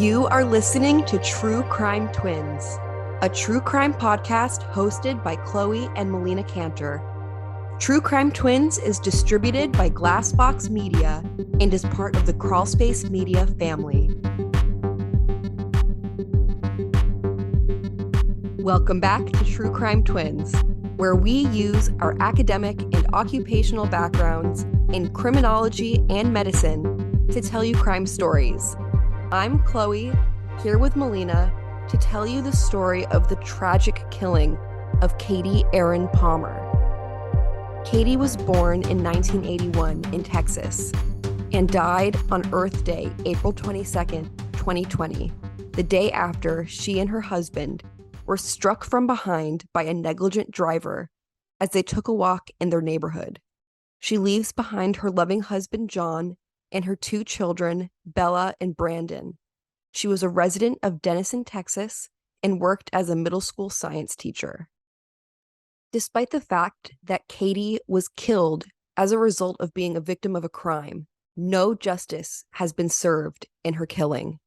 You are listening to True Crime Twins, a true crime podcast hosted by Chloe and Melina Canter. True Crime Twins is distributed by Glassbox Media and is part of the Crawlspace media family. Welcome back to True Crime Twins, where we use our academic and occupational backgrounds in criminology and medicine to tell you crime stories. I'm Chloe, here with Melina, to tell you the story of the tragic killing of Katie Erin Palmer. Katie was born in 1981 in Texas and died on Earth Day, April 22nd, 2020, the day after she and her husband were struck from behind by a negligent driver as they took a walk in their neighborhood. She leaves behind her loving husband, John, and her two children, Bella and Brandon. She was a resident of Denison, Texas, and worked as a middle school science teacher. Despite the fact that Katie was killed as a result of being a victim of a crime, no justice has been served in her killing.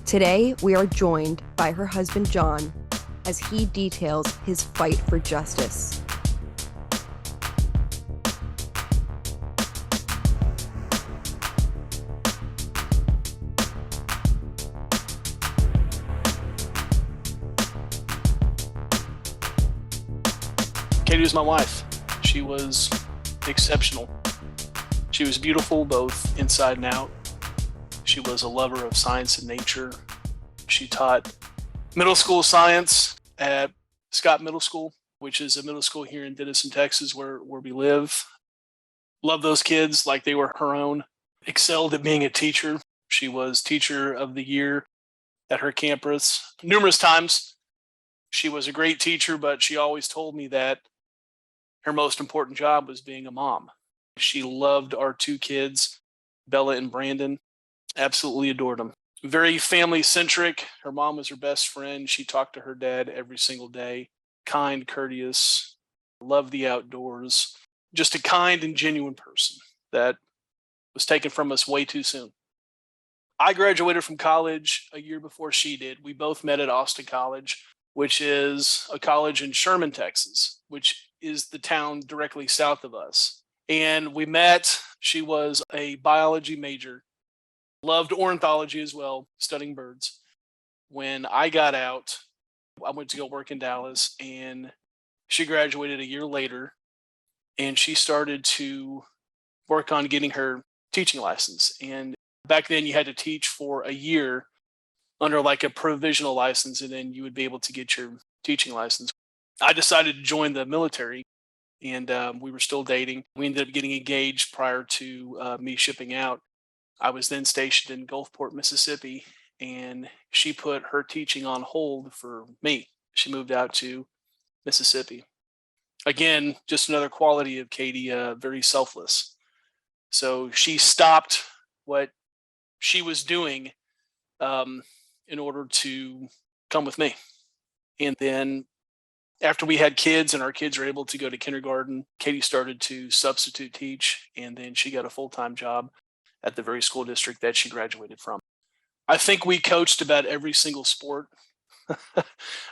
Today, we are joined by her husband, John, as he details his fight for justice. Katie was my wife. She was exceptional. She was beautiful both inside and out. She was a lover of science and nature. She taught middle school science at Scott Middle School, which is a middle school here in Denison, Texas, where we live. Loved those kids like they were her own. Excelled at being a teacher. She was teacher of the year at her campus numerous times. She was a great teacher, but she always told me that her most important job was being a mom. She loved our two kids, Bella and Brandon. Absolutely adored them. Very family-centric. Her mom was her best friend. She talked to her dad every single day. Kind, courteous, loved the outdoors. Just a kind and genuine person that was taken from us way too soon. I graduated from college a year before she did. We both met at Austin College, which is a college in Sherman, Texas, which is the town directly south of us. And we met. She was a biology major, loved ornithology as well, studying birds. When I got out, I went to go work in Dallas, and she graduated a year later, and she started to work on getting her teaching license. And back then you had to teach for a year under like a provisional license, and then you would be able to get your teaching license. I decided to join the military, and we were still dating. We ended up getting engaged prior to me shipping out. I was then stationed in Gulfport, Mississippi, and she put her teaching on hold for me. She moved out to Mississippi. Again, just another quality of Katie, very selfless. So she stopped what she was doing in order to come with me. And then after we had kids and our kids were able to go to kindergarten, Katie started to substitute teach, and then she got a full-time job at the very school district that she graduated from. I think we coached about every single sport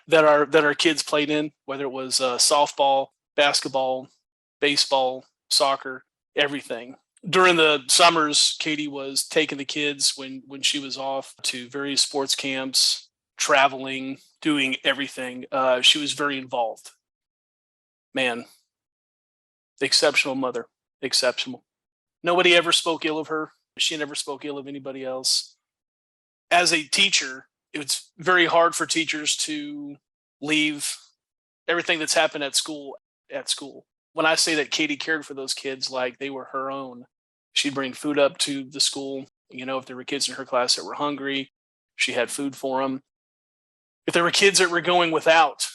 that our kids played in, whether it was softball, basketball, baseball, soccer, everything. During the summers, Katie was taking the kids when she was off to various sports camps, traveling, doing everything. She was very involved. Man, exceptional mother, exceptional. Nobody ever spoke ill of her. She never spoke ill of anybody else. As a teacher, it's very hard for teachers to leave everything that's happened at school. When I say that Katie cared for those kids like they were her own, she'd bring food up to the school. You know, if there were kids in her class that were hungry, she had food for them. If there were kids that were going without,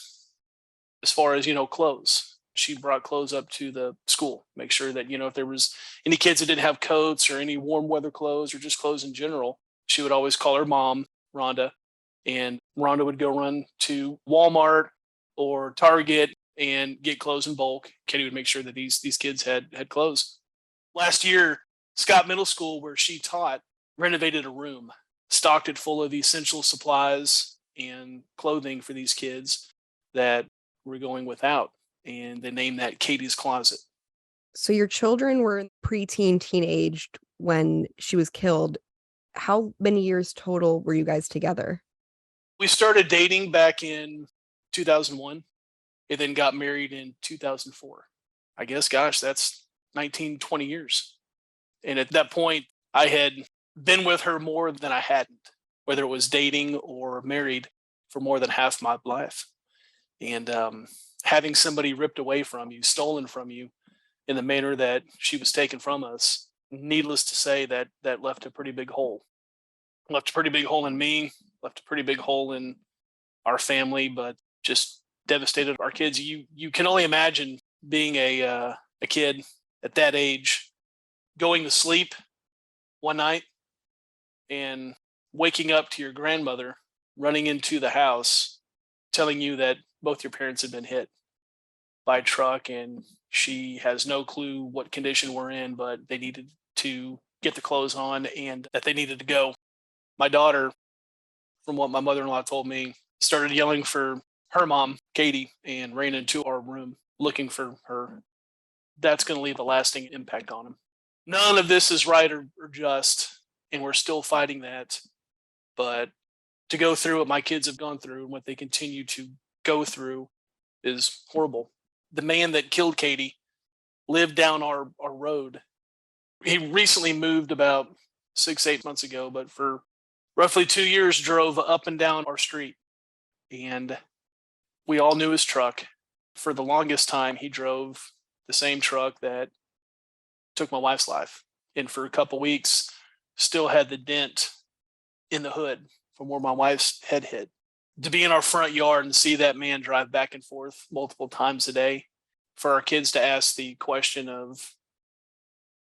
as far as, clothes, she brought clothes up to the school, make sure that, if there was any kids that didn't have coats or any warm weather clothes or just clothes in general, she would always call her mom, Rhonda, and Rhonda would go run to Walmart or Target and get clothes in bulk. Katie would make sure that these kids had clothes. Last year, Scott Middle School, where she taught, renovated a room. stocked it full of essential supplies and clothing for these kids that were going without. And they named that Katie's Closet. So your children were preteen, teenaged when she was killed. How many years total were you guys together? We started dating back in 2001 and then got married in 2004. I guess, gosh, that's 19, 20 years. And at that point, I had been with her more than I hadn't, whether it was dating or married, for more than half my life. And having somebody ripped away from you, stolen from you in the manner that she was taken from us, needless to say, that left a pretty big hole. Left a pretty big hole in me, left a pretty big hole in our family, but just devastated our kids. You can only imagine being a kid at that age, going to sleep one night and waking up to your grandmother running into the house telling you that both your parents had been hit by a truck, and she has no clue what condition we're in, but they needed to get the clothes on and that they needed to go. My daughter, from what my mother-in-law told me, started yelling for her mom, Katie, and ran into our room looking for her. That's going to leave a lasting impact on him. None of this is right or just, and we're still fighting that. But to go through what my kids have gone through and what they continue to go through is horrible. The man that killed Katie lived down our road. He recently moved about 6-8 months ago, but for roughly 2 years drove up and down our street. And we all knew his truck. For the longest time, he drove the same truck that took my wife's life. And for a couple weeks, still had the dent in the hood from where my wife's head hit. To be in our front yard and see that man drive back and forth multiple times a day, for our kids to ask the question of,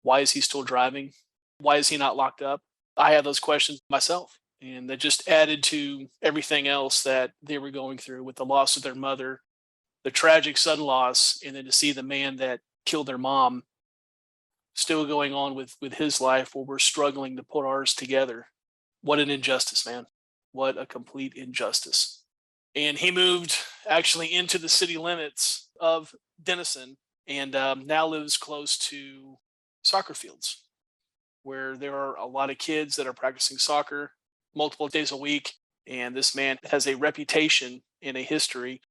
why is he still driving? Why is he not locked up? I had those questions myself. And that just added to everything else that they were going through with the loss of their mother, the tragic sudden loss, and then to see the man that killed their mom still going on with his life while we're struggling to put ours together. What an injustice, man. What a complete injustice. And he moved actually into the city limits of Denison and now lives close to soccer fields where there are a lot of kids that are practicing soccer multiple days a week. And this man has a reputation and a history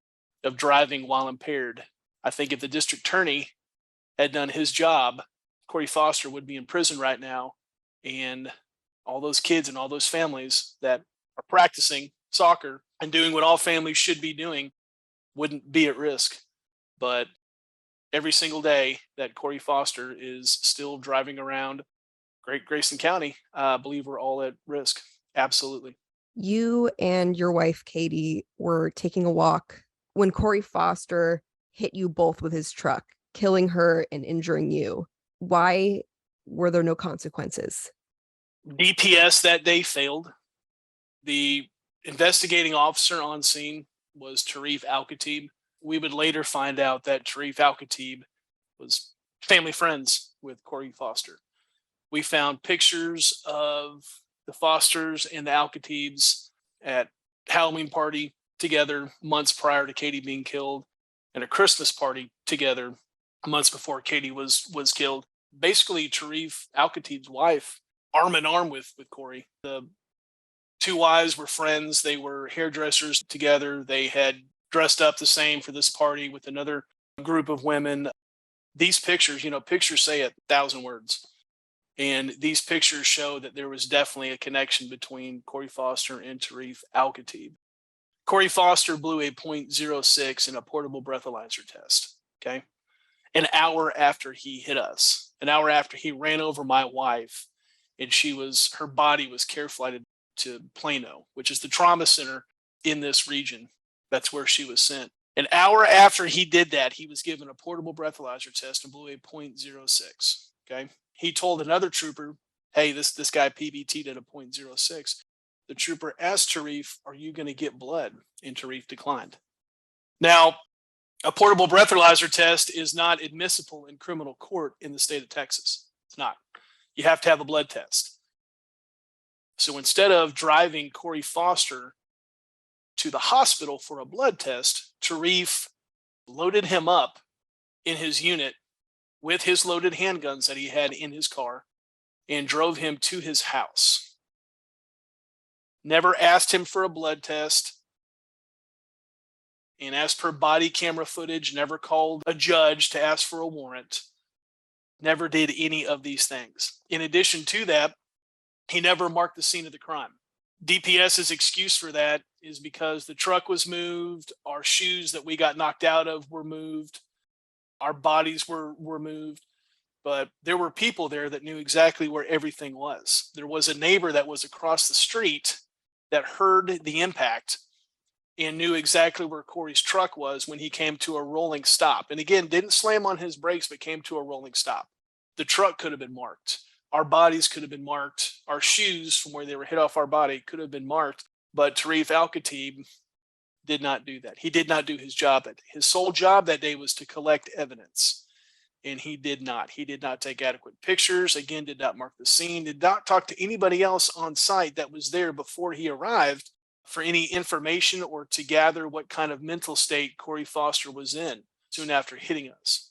of driving while impaired. I think if the district attorney had done his job, Corey Foster would be in prison right now. And all those kids and all those families that are practicing soccer and doing what all families should be doing wouldn't be at risk. But every single day that Corey Foster is still driving around Great Grayson County, I believe we're all at risk. Absolutely. You and your wife, Katie, were taking a walk when Corey Foster hit you both with his truck, killing her and injuring you. Why were there no consequences? DPS that day failed. The investigating officer on scene was Tarif Al-Khatib. We would later find out that Tarif Al-Khatib was family friends with Corey Foster. We found pictures of the Fosters and the Al-Khatibs at Halloween party together months prior to Katie being killed, and a Christmas party together months before Katie was killed. Basically, Tarif Al-Khatib's wife, arm in arm with Corey. The two wives were friends. They were hairdressers together. They had dressed up the same for this party with another group of women. These pictures, pictures say 1,000 words. And these pictures show that there was definitely a connection between Corey Foster and Tarif Al-Khatib. Corey Foster blew a .06 in a portable breathalyzer test, okay? An hour after he hit us, an hour after he ran over my wife, and her body was care flighted to Plano, which is the trauma center in this region. That's where she was sent. An hour after he did that, he was given a portable breathalyzer test and blew a .06, okay? He told another trooper, hey, this guy PBT'd at a .06. The trooper asked Tarif, are you going to get blood? And Tarif declined. Now, a portable breathalyzer test is not admissible in criminal court in the state of Texas. It's not. You have to have a blood test. So instead of driving Corey Foster to the hospital for a blood test, Tarif loaded him up in his unit with his loaded handguns that he had in his car and drove him to his house. Never asked him for a blood test. And as per body camera footage, never called a judge to ask for a warrant. Never did any of these things. In addition to that, he never marked the scene of the crime. DPS's excuse for that is because the truck was moved, our shoes that we got knocked out of were moved, our bodies were moved, but there were people there that knew exactly where everything was. There was a neighbor that was across the street that heard the impact and knew exactly where Corey's truck was when he came to a rolling stop. And again, didn't slam on his brakes, but came to a rolling stop. The truck could have been marked. Our bodies could have been marked. Our shoes from where they were hit off our body could have been marked. But Tarif Al-Khatib did not do that. He did not do his job. His sole job that day was to collect evidence. And he did not. He did not take adequate pictures. Again, did not mark the scene. Did not talk to anybody else on site that was there before he arrived for any information or to gather what kind of mental state Corey Foster was in soon after hitting us.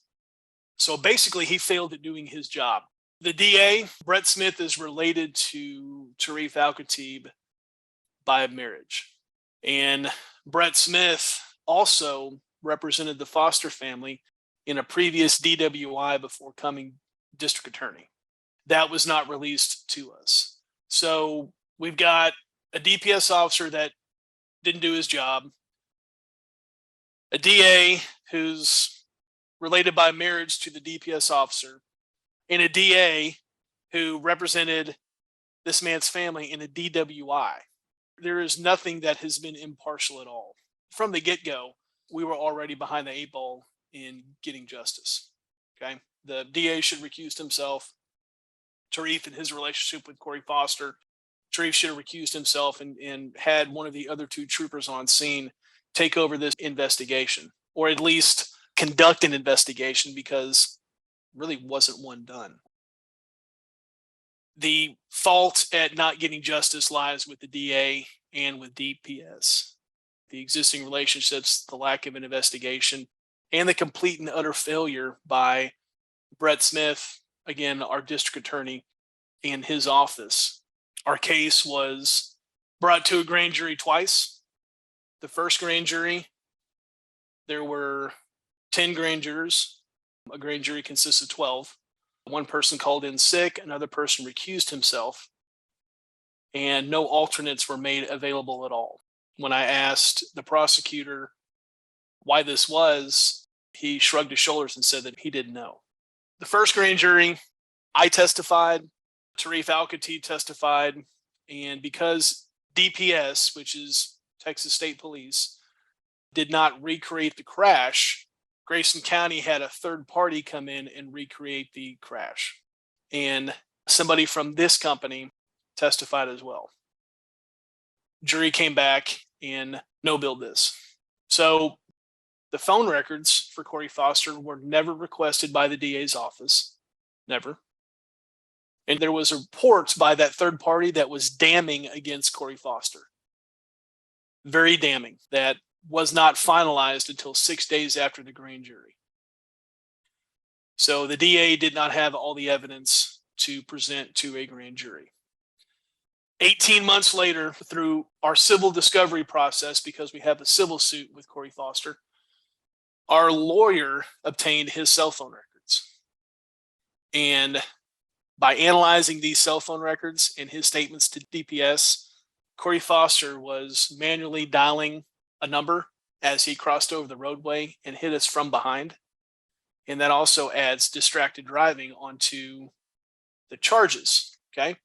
So basically, he failed at doing his job. The DA, Brett Smith, is related to Tarif Al-Khatib by marriage. And Brett Smith also represented the Foster family in a previous DWI before becoming district attorney. That was not released to us. So we've got a DPS officer that didn't do his job, a DA who's related by marriage to the DPS officer, and a DA who represented this man's family in a DWI. There is nothing that has been impartial at all. From the get-go, we were already behind the eight ball in getting justice. Okay, the DA should recuse himself. Tarif and his relationship with Corey Foster, Tarif should have recused himself and had one of the other two troopers on scene take over this investigation, or at least conduct an investigation, because really wasn't one done. The fault at not getting justice lies with the DA and with DPS. The existing relationships, the lack of an investigation, and the complete and utter failure by Brett Smith, again, our district attorney, and his office. Our case was brought to a grand jury twice. The first grand jury, there were 10 grand jurors. A grand jury consists of 12. One person called in sick, another person recused himself, and no alternates were made available at all. When I asked the prosecutor why this was, he shrugged his shoulders and said that he didn't know. The first grand jury, I testified, Tarif Al-Khatib testified, and because DPS, which is Texas State Police, did not recreate the crash, Grayson County had a third party come in and recreate the crash. And somebody from this company testified as well. Jury came back and no-billed this. So the phone records for Corey Foster were never requested by the DA's office. Never. And there was a report by that third party that was damning against Corey Foster. Very damning. That was not finalized until 6 days after the grand jury. So the DA did not have all the evidence to present to a grand jury. 18 months later, through our civil discovery process, because we have a civil suit with Corey Foster, our lawyer obtained his cell phone records. And by analyzing these cell phone records and his statements to DPS, Corey Foster was manually dialing a number as he crossed over the roadway and hit us from behind. And that also adds distracted driving onto the charges, okay?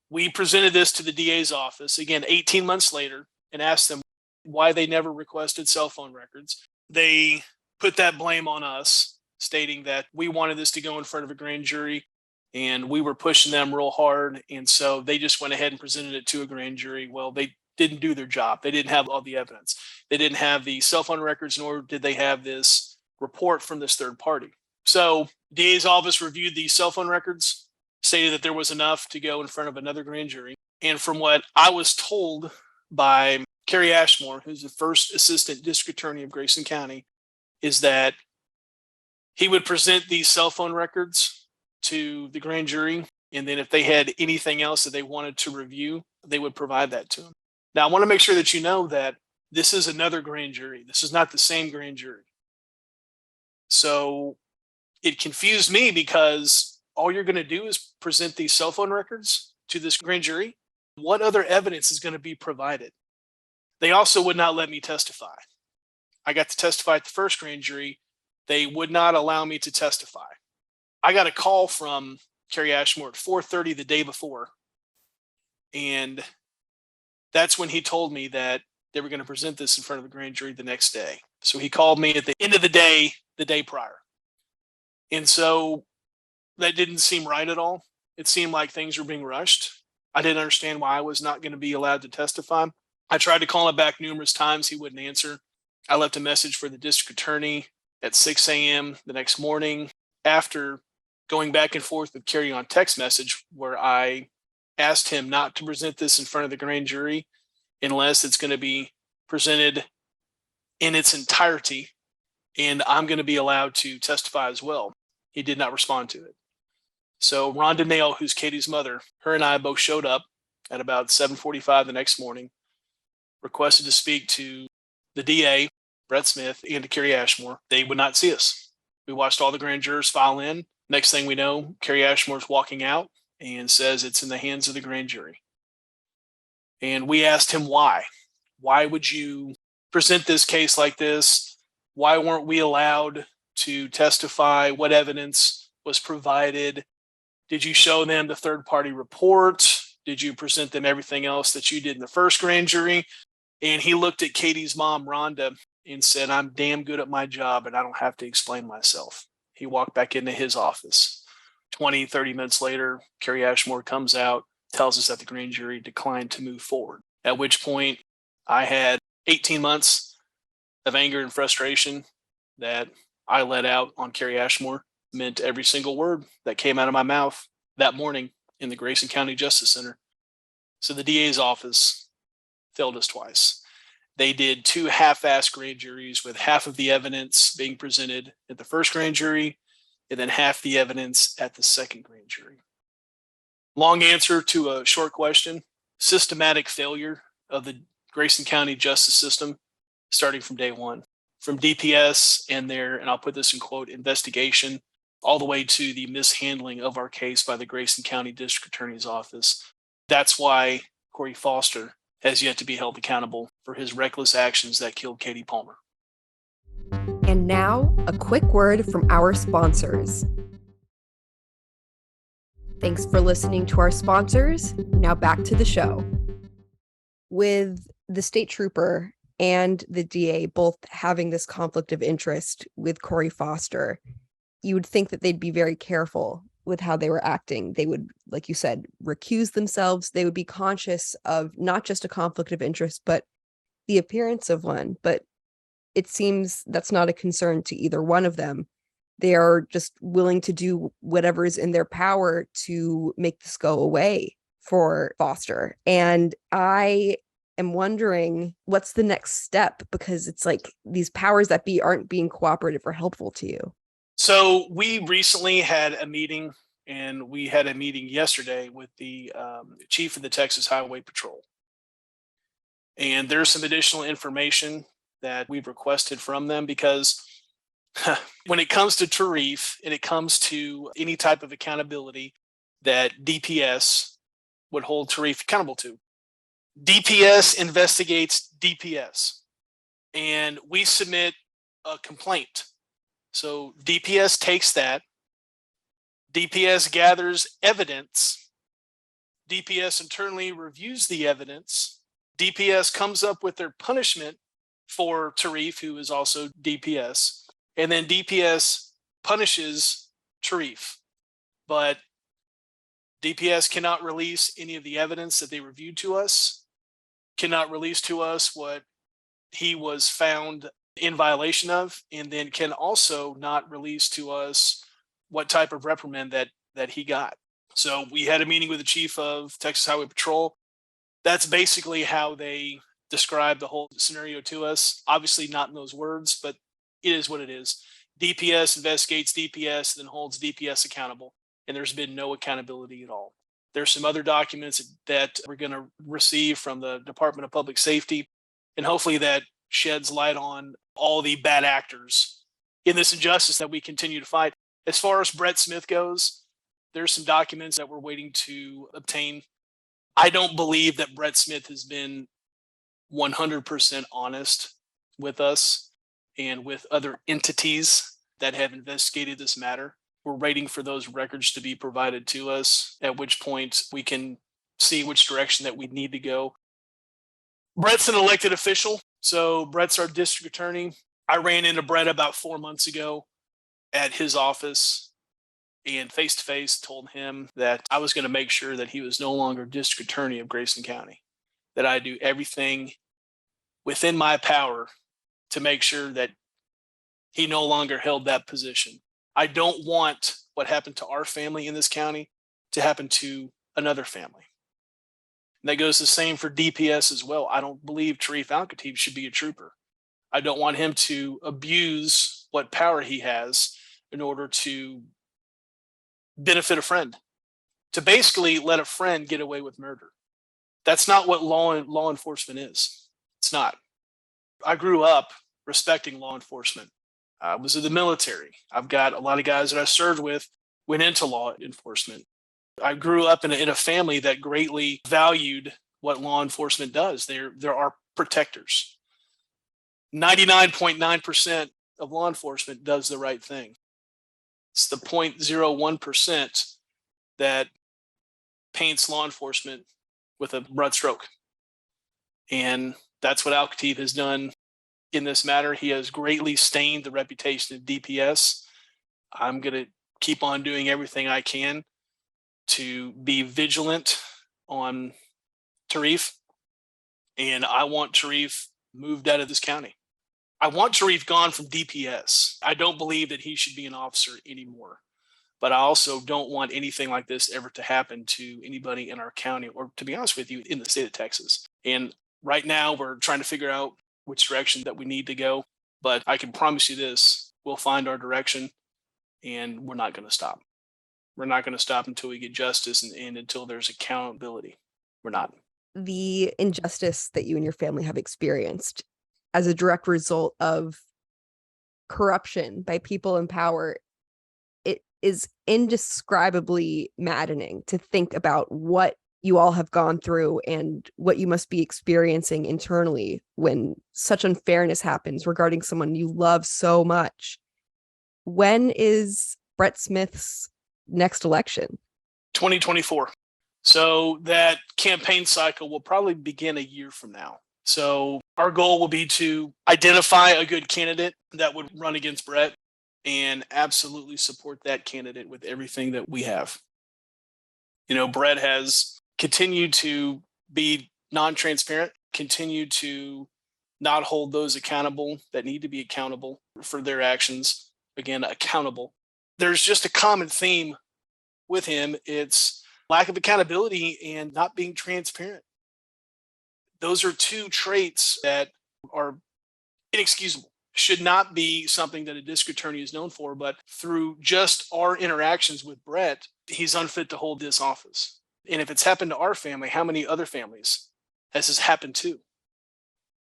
We presented this to the DA's office, again, 18 months later, and asked them why they never requested cell phone records. They put that blame on us, stating that we wanted this to go in front of a grand jury and we were pushing them real hard. And so they just went ahead and presented it to a grand jury. Well, they didn't do their job. They didn't have all the evidence. They didn't have the cell phone records, nor did they have this report from this third party. So DA's office reviewed the cell phone records, stated that there was enough to go in front of another grand jury. And from what I was told by Kerry Ashmore, who's the first assistant district attorney of Grayson County, is that he would present these cell phone records to the grand jury. And then if they had anything else that they wanted to review, they would provide that to him. Now, I want to make sure that you know that this is another grand jury. This is not the same grand jury. So it confused me because all you're going to do is present these cell phone records to this grand jury. What other evidence is going to be provided? They also would not let me testify. I got to testify at the first grand jury. They would not allow me to testify. I got a call from Kerry Ashmore at 4:30 the day before. And that's when he told me that they were going to present this in front of the grand jury the next day. So he called me at the end of the day prior. And so that didn't seem right at all. It seemed like things were being rushed. I didn't understand why I was not going to be allowed to testify. I tried to call him back numerous times. He wouldn't answer. I left a message for the district attorney at 6 a.m. the next morning after going back and forth with Kerry on text message, where I asked him not to present this in front of the grand jury unless it's going to be presented in its entirety and I'm going to be allowed to testify as well. He did not respond to it. So Rhonda Nail, who's Katie's mother, her and I both showed up at about 7:45 the next morning, requested to speak to the DA, Brett Smith, and to Kerry Ashmore. They would not see us. We watched all the grand jurors file in. Next thing we know, Kerry Ashmore's walking out and says it's in the hands of the grand jury. And we asked him why. Why would you present this case like this? Why weren't we allowed to testify? What evidence was provided? Did you show them the third-party report? Did you present them everything else that you did in the first grand jury? And he looked at Katie's mom, Rhonda, and said, I'm damn good at my job and I don't have to explain myself. He walked back into his office. 20, 30 minutes later, Kerry Ashmore comes out, tells us that the grand jury declined to move forward. At which point I had 18 months of anger and frustration that I let out on Kerry Ashmore. Meant every single word that came out of my mouth that morning in the Grayson County Justice Center. So the DA's office failed us twice. They did 2 half-assed grand juries with half of the evidence being presented at the first grand jury and then half the evidence at the second grand jury. Long answer to a short question: systematic failure of the Grayson County justice system starting from day one. From DPS and their, and I'll put this in quote, investigation, all the way to the mishandling of our case by the Grayson County District Attorney's Office. That's why Corey Foster has yet to be held accountable for his reckless actions that killed Katie Palmer. And now, a quick word from our sponsors. Thanks for listening to our sponsors. Now back to the show. With the state trooper and the DA both having this conflict of interest with Corey Foster, you would think that they'd be very careful with how they were acting. They would, like you said, recuse themselves. They would be conscious of not just a conflict of interest, but the appearance of one. But it seems that's not a concern to either one of them. They are just willing to do whatever is in their power to make this go away for Foster. And I am wondering what's the next step, because it's like these powers that be aren't being cooperative or helpful to you. So we recently had a meeting, and we had a meeting yesterday with the chief of the Texas Highway Patrol. And there's some additional information that we've requested from them, because when it comes to Tarif and it comes to any type of accountability that DPS would hold Tarif accountable to, DPS investigates DPS, and we submit a complaint. So DPS takes that, DPS gathers evidence, DPS internally reviews the evidence, DPS comes up with their punishment for Tarif, who is also DPS, and then DPS punishes Tarif. But DPS cannot release any of the evidence that they reviewed to us, cannot release to us what he was found in violation of, and then can also not release to us what type of reprimand that he got. So we had a meeting with the chief of Texas Highway Patrol. That's basically how they describe the whole scenario to us. Obviously, not in those words, but it is what it is. DPS investigates DPS, then holds DPS accountable, and there's been no accountability at all. There's some other documents that we're going to receive from the Department of Public Safety, and hopefully that sheds light on all the bad actors in this injustice that we continue to fight. As far as Brett Smith goes, there's some documents that we're waiting to obtain. I don't believe that Brett Smith has been 100% honest with us and with other entities that have investigated this matter. We're waiting for those records to be provided to us, at which point we can see which direction that we need to go. Brett's an elected official, so Brett's our district attorney. I ran into Brett about 4 months ago at his office and face to face told him that I was going to make sure that he was no longer district attorney of Grayson County, that I do everything within my power to make sure that he no longer held that position. I don't want what happened to our family in this county to happen to another family. And that goes the same for DPS as well. I don't believe Tarif Al-Khatib should be a trooper. I don't want him to abuse what power he has in order to benefit a friend, to basically let a friend get away with murder. That's not what law enforcement is. It's not. I grew up respecting law enforcement. I was in the military. I've got a lot of guys that I served with went into law enforcement. I grew up in a family that greatly valued what law enforcement does. There are protectors. 99.9% of law enforcement does the right thing. It's the 0.01% that paints law enforcement with a broad stroke. And that's what Al-Khatib has done in this matter. He has greatly stained the reputation of DPS. I'm going to keep on doing everything I can to be vigilant on Tarif. And I want Tarif moved out of this county. I want Tarif gone from DPS. I don't believe that he should be an officer anymore. But I also don't want anything like this ever to happen to anybody in our county, or to be honest with you, in the state of Texas. And right now we're trying to figure out which direction that we need to go. But I can promise you this, we'll find our direction and we're not going to stop. We're not going to stop until we get justice and until there's accountability. We're not. The injustice that you and your family have experienced as a direct result of corruption by people in power, it is indescribably maddening to think about what you all have gone through and what you must be experiencing internally when such unfairness happens regarding someone you love so much. When is Brett Smith's next election? 2024. So that campaign cycle will probably begin a year from now. So our goal will be to identify a good candidate that would run against Brett and absolutely support that candidate with everything that we have. You know, Brett has continued to be non-transparent, continued to not hold those accountable that need to be accountable for their actions. Again, accountable. There's just a common theme with him. It's lack of accountability and not being transparent. Those are two traits that are inexcusable. Should not be something that a district attorney is known for, but through just our interactions with Brett, he's unfit to hold this office. And if it's happened to our family, how many other families has this happened to?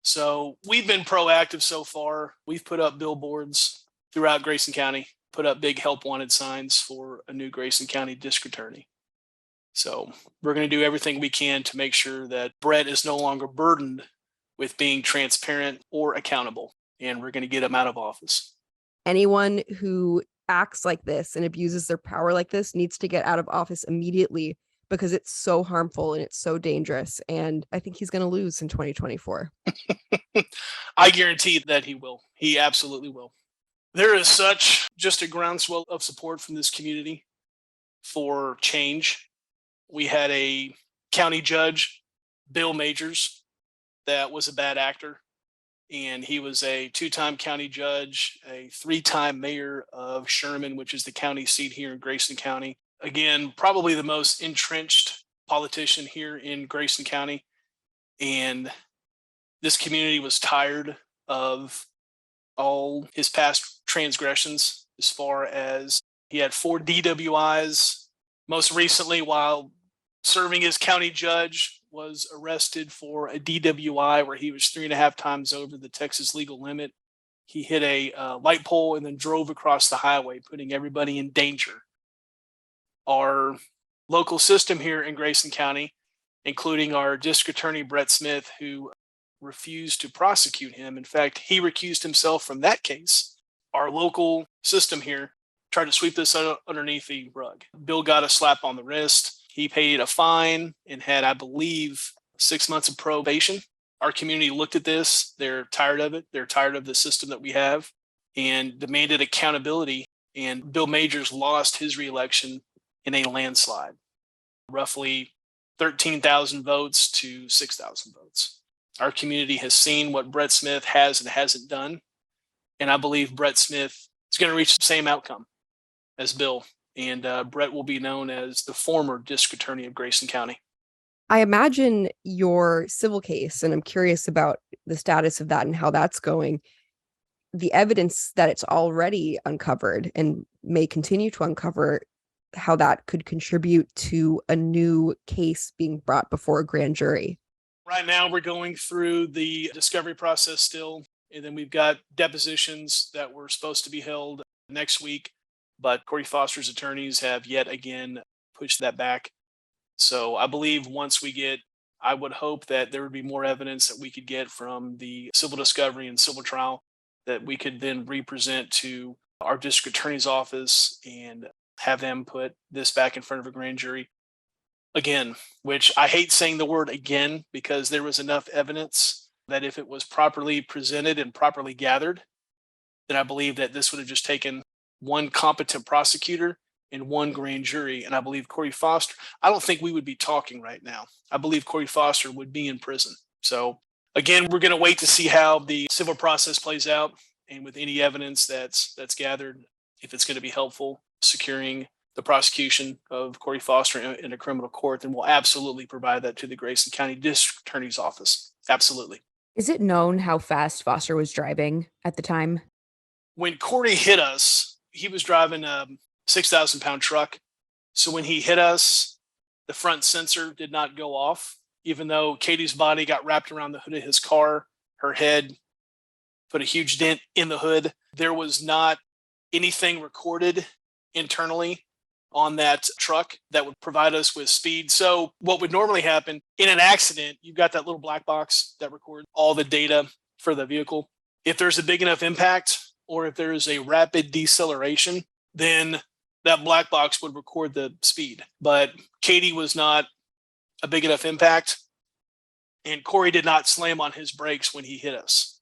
So we've been proactive so far. We've put up billboards throughout Grayson County, put up big help wanted signs for a new Grayson County district attorney. So we're going to do everything we can to make sure that Brett is no longer burdened with being transparent or accountable, and we're going to get him out of office. Anyone who acts like this and abuses their power like this needs to get out of office immediately, because it's so harmful and it's so dangerous. And I think he's going to lose in 2024. I guarantee that he will. He absolutely will. There is such just a groundswell of support from this community for change. We had a county judge, Bill Majors, that was a bad actor. And he was a 2-time county judge, a 3-time mayor of Sherman, which is the county seat here in Grayson County. Again, probably the most entrenched politician here in Grayson County. And this community was tired of all his past transgressions, as far as he had 4 DWIs. Most recently, while serving as county judge, was arrested for a DWI where he was 3.5 times over the Texas legal limit. He hit a light pole and then drove across the highway, putting everybody in danger. Our local system here in Grayson County, including our district attorney, Brett Smith, who refused to prosecute him. In fact, he recused himself from that case. Our local system here tried to sweep this underneath the rug. Bill got a slap on the wrist. He paid a fine and had, I believe, 6 months of probation. Our community looked at this. They're tired of it. They're tired of the system that we have and demanded accountability. And Bill Majors lost his reelection in a landslide, roughly 13,000 votes to 6,000 votes. Our community has seen what Brett Smith has and hasn't done. And I believe Brett Smith is going to reach the same outcome as Bill. And Brett will be known as the former district attorney of Grayson County. I imagine your civil case, and I'm curious about the status of that and how that's going. The evidence that it's already uncovered and may continue to uncover, how that could contribute to a new case being brought before a grand jury. Right now, we're going through the discovery process still, and then we've got depositions that were supposed to be held next week, but Corey Foster's attorneys have yet again pushed that back. So I believe once I would hope that there would be more evidence that we could get from the civil discovery and civil trial that we could then represent to our district attorney's office and have them put this back in front of a grand jury again, which I hate saying the word again, because there was enough evidence that if it was properly presented and properly gathered, then I believe that this would have just taken one competent prosecutor and one grand jury. And I believe Corey Foster, I don't think we would be talking right now. I believe Corey Foster would be in prison. So again, we're going to wait to see how the civil process plays out, and with any evidence that's gathered, if it's going to be helpful securing the prosecution of Corey Foster in a criminal court, then we'll absolutely provide that to the Grayson County District Attorney's Office. Absolutely. Is it known how fast Foster was driving at the time? When Corey hit us, he was driving a 6,000-pound truck. So when he hit us, the front sensor did not go off, even though Katie's body got wrapped around the hood of his car. Her head put a huge dent in the hood. There was not anything recorded internally on that truck that would provide us with speed. So what would normally happen in an accident, you've got that little black box that records all the data for the vehicle. If there's a big enough impact, or if there is a rapid deceleration, then that black box would record the speed. But Katie was not a big enough impact, and Corey did not slam on his brakes when he hit us.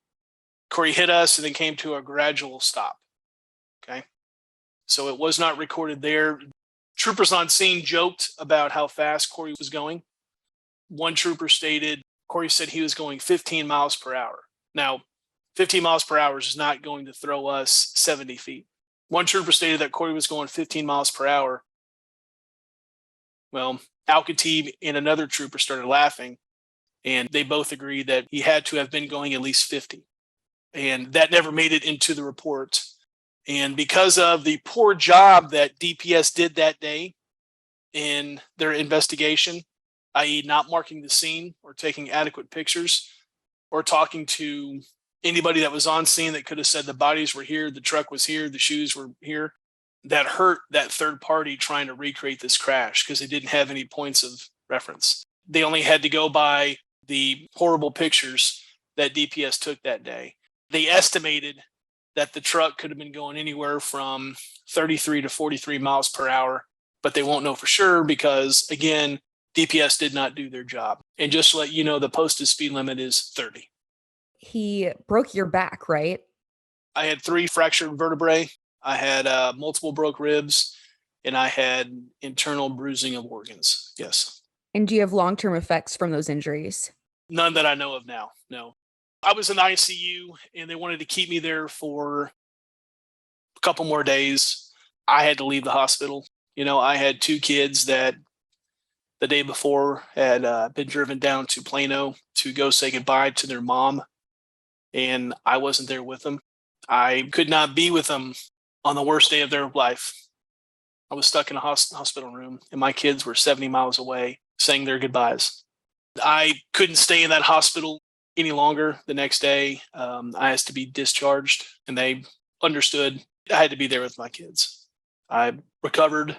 Corey hit us and then came to a gradual stop. Okay. So it was not recorded there. Troopers on scene joked about how fast Corey was going. One trooper stated Corey said he was going 15 miles per hour. Now, 15 miles per hour is not going to throw us 70 feet. One trooper stated that Corey was going 15 miles per hour. Well, Al-Khatib and another trooper started laughing, and they both agreed that he had to have been going at least 50. And that never made it into the report. And because of the poor job that DPS did that day in their investigation, i.e. not marking the scene or taking adequate pictures or talking to anybody that was on scene that could have said the bodies were here, the truck was here, the shoes were here, that hurt that third party trying to recreate this crash because they didn't have any points of reference. They only had to go by the horrible pictures that DPS took that day. They estimated that the truck could have been going anywhere from 33 to 43 miles per hour, but they won't know for sure because, again, DPS did not do their job. And just to let you know, the posted speed limit is 30. He broke your back, right? I had 3 fractured vertebrae. I had multiple broke ribs, and I had internal bruising of organs. Yes. And do you have long-term effects from those injuries? None that I know of now, no. I was in ICU, and they wanted to keep me there for a couple more days. I had to leave the hospital. You know, I had 2 kids that the day before had been driven down to Plano to go say goodbye to their mom, and I wasn't there with them. I could not be with them on the worst day of their life. I was stuck in a hospital room, and my kids were 70 miles away saying their goodbyes. I couldn't stay in that hospital any longer the next day. I asked to be discharged, and they understood I had to be there with my kids. I recovered.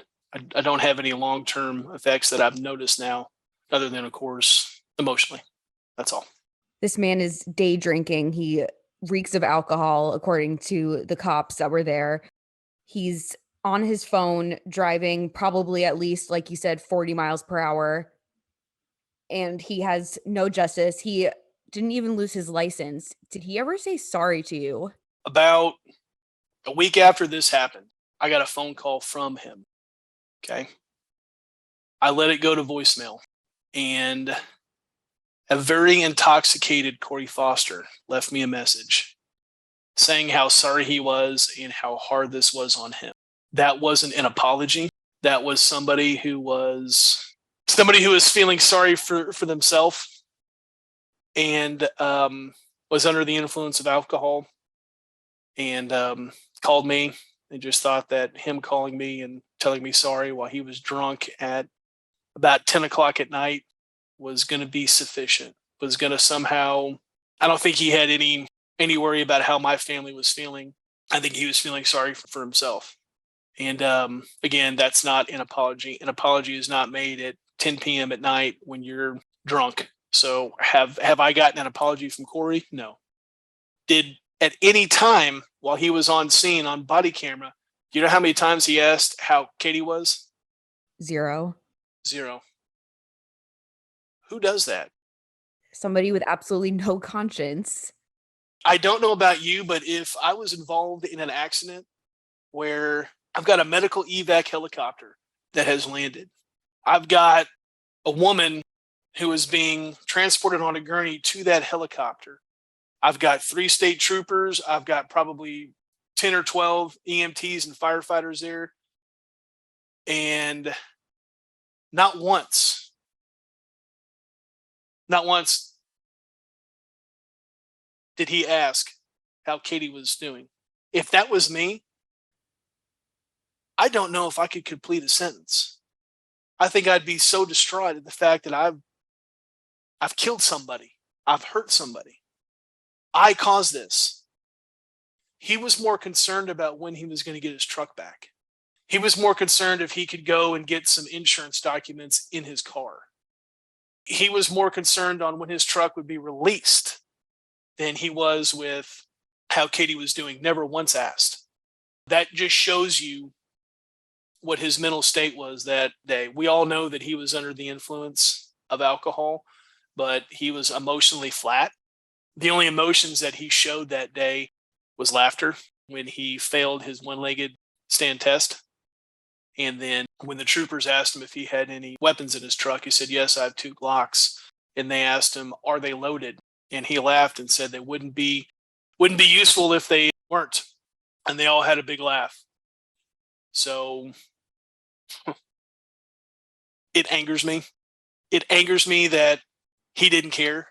I don't have any long-term effects that I've noticed now, other than, of course, emotionally. That's all. This man is day drinking. He reeks of alcohol, according to the cops that were there. He's on his phone driving probably at least, like you said, 40 miles per hour. And he has no justice. He didn't even lose his license. Did he ever say sorry to you? About a week after this happened, I got a phone call from him. Okay. I let it go to voicemail, and a very intoxicated Corey Foster left me a message saying how sorry he was and how hard this was on him. That wasn't an apology. That was somebody who was feeling sorry for themselves, and was under the influence of alcohol, and called me and just thought that him calling me and telling me sorry while he was drunk at about 10 o'clock at night was going to be sufficient, was going to somehow, I don't think he had any worry about how my family was feeling. I think he was feeling sorry for himself. And again, that's not an apology. An apology is not made at 10 p.m. at night when you're drunk. So have I gotten an apology from Corey? No. Did at any time while he was on scene on body camera, do you know how many times he asked how Katie was? 0. 0. Who does that? Somebody with absolutely no conscience. I don't know about you, but if I was involved in an accident where I've got a medical evac helicopter that has landed, I've got a woman who is being transported on a gurney to that helicopter, I've got 3 state troopers, I've got probably 10 or 12 EMTs and firefighters there, and not once did he ask how Katie was doing. If that was me, I don't know if I could complete a sentence. I think I'd be so distraught at the fact that I've killed somebody. I've hurt somebody. I caused this. He was more concerned about when he was going to get his truck back. He was more concerned if he could go and get some insurance documents in his car. He was more concerned on when his truck would be released than he was with how Katie was doing. Never once asked. That just shows you what his mental state was that day. We all know that he was under the influence of alcohol, but he was emotionally flat. The only emotions that he showed that day was laughter when he failed his one-legged stand test. And then when the troopers asked him if he had any weapons in his truck, he said, "Yes, I have 2 Glocks." And they asked him, "Are they loaded?" And he laughed and said they wouldn't be useful if they weren't. And they all had a big laugh. So it angers me. It angers me that he didn't care.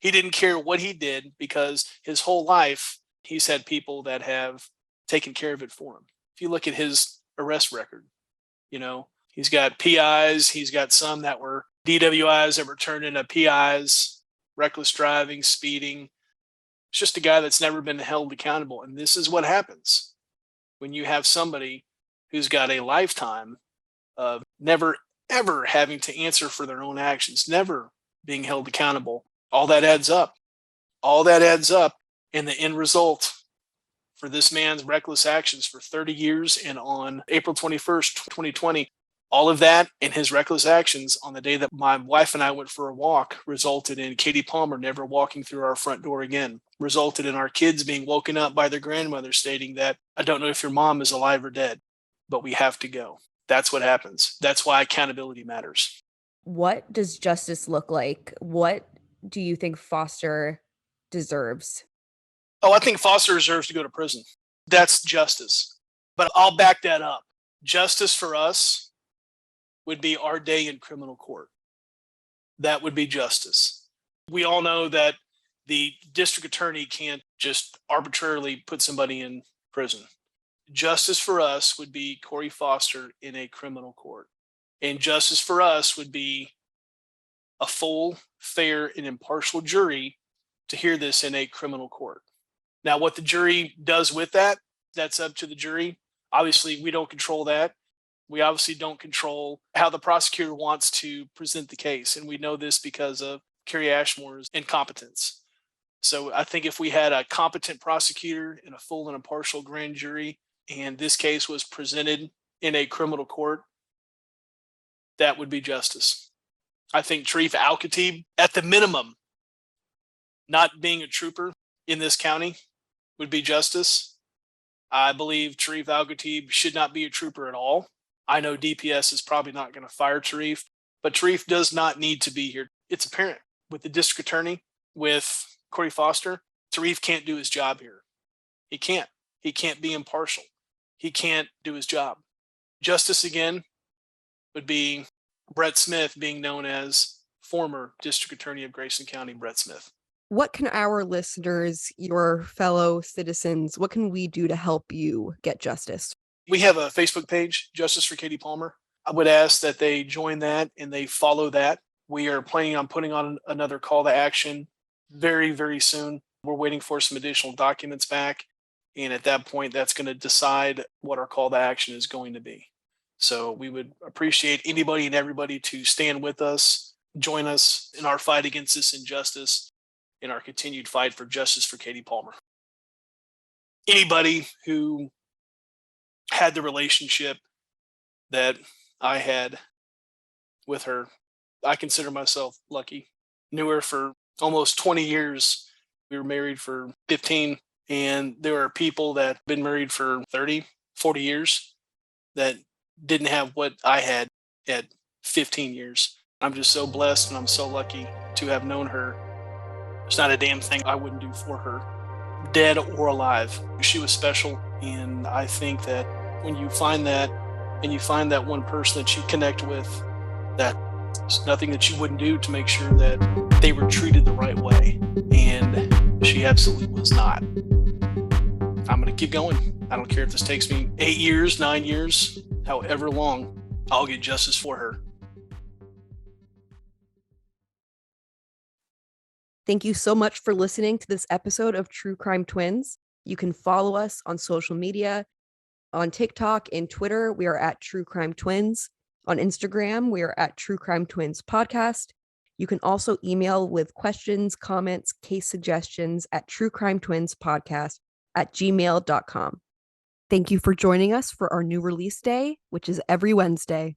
He didn't care what he did because his whole life he's had people that have taken care of it for him. If you look at his arrest record, he's got PIs, he's got some that were DWIs that were turned into PIs, reckless driving, speeding. It's just a guy that's never been held accountable. And this is what happens when you have somebody who's got a lifetime of never, ever having to answer for their own actions, never being held accountable. All that adds up. All that adds up. And the end result for this man's reckless actions for 30 years and on April 21st, 2020, all of that and his reckless actions on the day that my wife and I went for a walk resulted in Katie Palmer never walking through our front door again, resulted in our kids being woken up by their grandmother stating that, "I don't know if your mom is alive or dead, but we have to go." That's what happens. That's why accountability matters. What does justice look like? What do you think Foster deserves? Oh, I think Foster deserves to go to prison. That's justice. But I'll back that up. Justice for us would be our day in criminal court. that would be justice. We all know that the district attorney can't just arbitrarily put somebody in prison. Justice for us would be Corey Foster in a criminal court. And justice for us would be a full, fair, and impartial jury to hear this in a criminal court. Now, what the jury does with that, that's up to the jury. Obviously, we don't control that. We obviously don't control how the prosecutor wants to present the case. And we know this because of Carrie Ashmore's incompetence. So I think if we had a competent prosecutor and a full and impartial grand jury, and this case was presented in a criminal court, that would be justice. I think Tarif Al-Khatib, at the minimum, not being a trooper in this county would be justice. I believe Tarif Al-Khatib should not be a trooper at all. I know DPS is probably not going to fire Tarif, but Tarif does not need to be here. It's apparent with the district attorney, with Corey Foster, Tarif can't do his job here. He can't. He can't be impartial. He can't do his job. Justice again would be Brett Smith, being known as former district attorney of Grayson County, Brett Smith. What can our listeners, your fellow citizens, what can we do to help you get justice? We have a Facebook page, Justice for Katie Palmer. I would ask that they join that and they follow that. We are planning on putting on another call to action very, very soon. We're waiting for some additional documents back. And at that point, that's going to decide what our call to action is going to be. So we would appreciate anybody and everybody to stand with us, join us in our fight against this injustice, in our continued fight for justice for Katie Palmer. Anybody who had the relationship that I had with her, I consider myself lucky. Knew her for almost 20 years. We were married for 15, and there are people that have been married for 30, 40 years that didn't have what I had at 15 years. I'm just so blessed and I'm so lucky to have known her. There's not a damn thing I wouldn't do for her, dead or alive. She was special, and I think that when you find that, and you find that one person that you connect with, that there's nothing that you wouldn't do to make sure that they were treated the right way. And she absolutely was not. I'm going to keep going. I don't care if this takes me 8 years, 9 years, however long, I'll get justice for her. Thank you so much for listening to this episode of True Crime Twins. You can follow us on social media. On TikTok and Twitter, we are at True Crime Twins. On Instagram, we are at True Crime Twins Podcast. You can also email with questions, comments, case suggestions at truecrimetwinspodcast@gmail.com. Thank you for joining us for our new release day, which is every Wednesday.